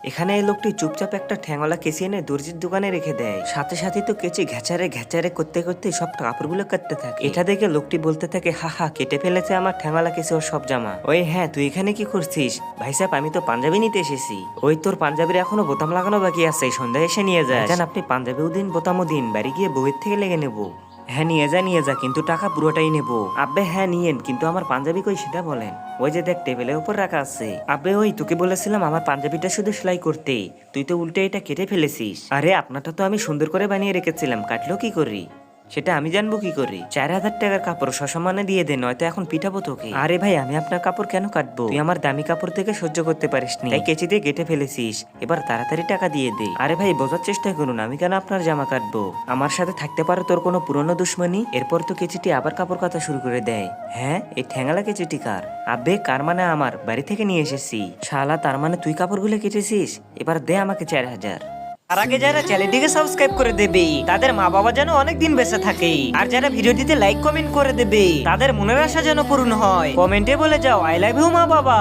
এখানে এই লোকটি চুপচাপ একটা ঠ্যাংওয়ালা কেচি এনে দর্জির দোকানে রেখে দেয়। সাথে সাথে তো কেচি ঘেচারে ঘেচারে করতে করতে সব কাপড়গুলো কাটতে থাকে। এটা দেখে লোকটি বলতে থাকে, হা হা, কেটে ফেলেছে আমার ঠ্যাংওয়ালা কেচি ওর সব জামা। ওই হ্যাঁ, তুই এখানে কি করছিস? ভাই সাহেব, আমি তো পাঞ্জাবি নিতে এসেছি। ওই তোর পাঞ্জাবির এখনো বোতাম লাগানো বাকি আছে, সন্ধ্যায় এসে নিয়ে যায়। জান, আপনি পাঞ্জাবিও দিন বোতামও দিন, বাড়ি গিয়ে বউয়ের থেকে লেগে নেবো। হ্যাঁ নিয়ে যা, কিন্তু টাকা পুরোটাই নেবো। আব্বে হ্যাঁ নিয়েন, কিন্তু আমার পাঞ্জাবি কই সেটা বলেন। ওই যে দেখ, টেবিলের উপর রাখা আছে। আব্বে ওই তোকে বলেছিলাম আমার পাঞ্জাবিটা শুধু সেলাই করতে, তুই তো উল্টে এটা কেটে ফেলেছিস। আরে আপনারটা তো আমি সুন্দর করে বানিয়ে রেখেছিলাম, কাটলো কি করি? সেটা আমি জানবো কি করি? 4000 টাকার কাপড় সসম্মানে দিয়ে দেন, নয়তো এখন পিটাবো তোকে। আরে ভাই, আমি আপনার কাপড় কেন কাটবো? তুই আমার দামি কাপড় থেকে সহ্য করতে পারিসনি, তাই কেচি দিয়ে কেটে ফেলেছিস। এবার তাড়াতাড়ি টাকা দিয়ে দে। আরে ভাই, বোঝার চেষ্টা করুন, আমি কেন আপনার জামা কাটবো? আমার সাথে থাকতে পারে তোর কোনো পুরনো দুশ্মনী? এরপর তো কেচিটি আবার কাপড় কাটা শুরু করে দেয়। হ্যাঁ, এই ঠ্যাঙালা কেচিটি কার? আব্বে, কার মানে আমার বাড়ি থেকে নিয়ে এসেছি। শালা, তার মানে তুই কাপড়গুলো কেটেছিস? এবার দে আমাকে 4000। আর আগে যারা চ্যানেলটিকে সাবস্ক্রাইব করে দেবে তাদের মা বাবা যেন অনেক দিন বেঁচে থাকে, আর যারা ভিডিওটিতে লাইক কমেন্ট করে দেবে তাদের মনের আশা যেন পূর্ণ হয়। কমেন্টে বলে যাও, আই লাভ ইউ মা বাবা।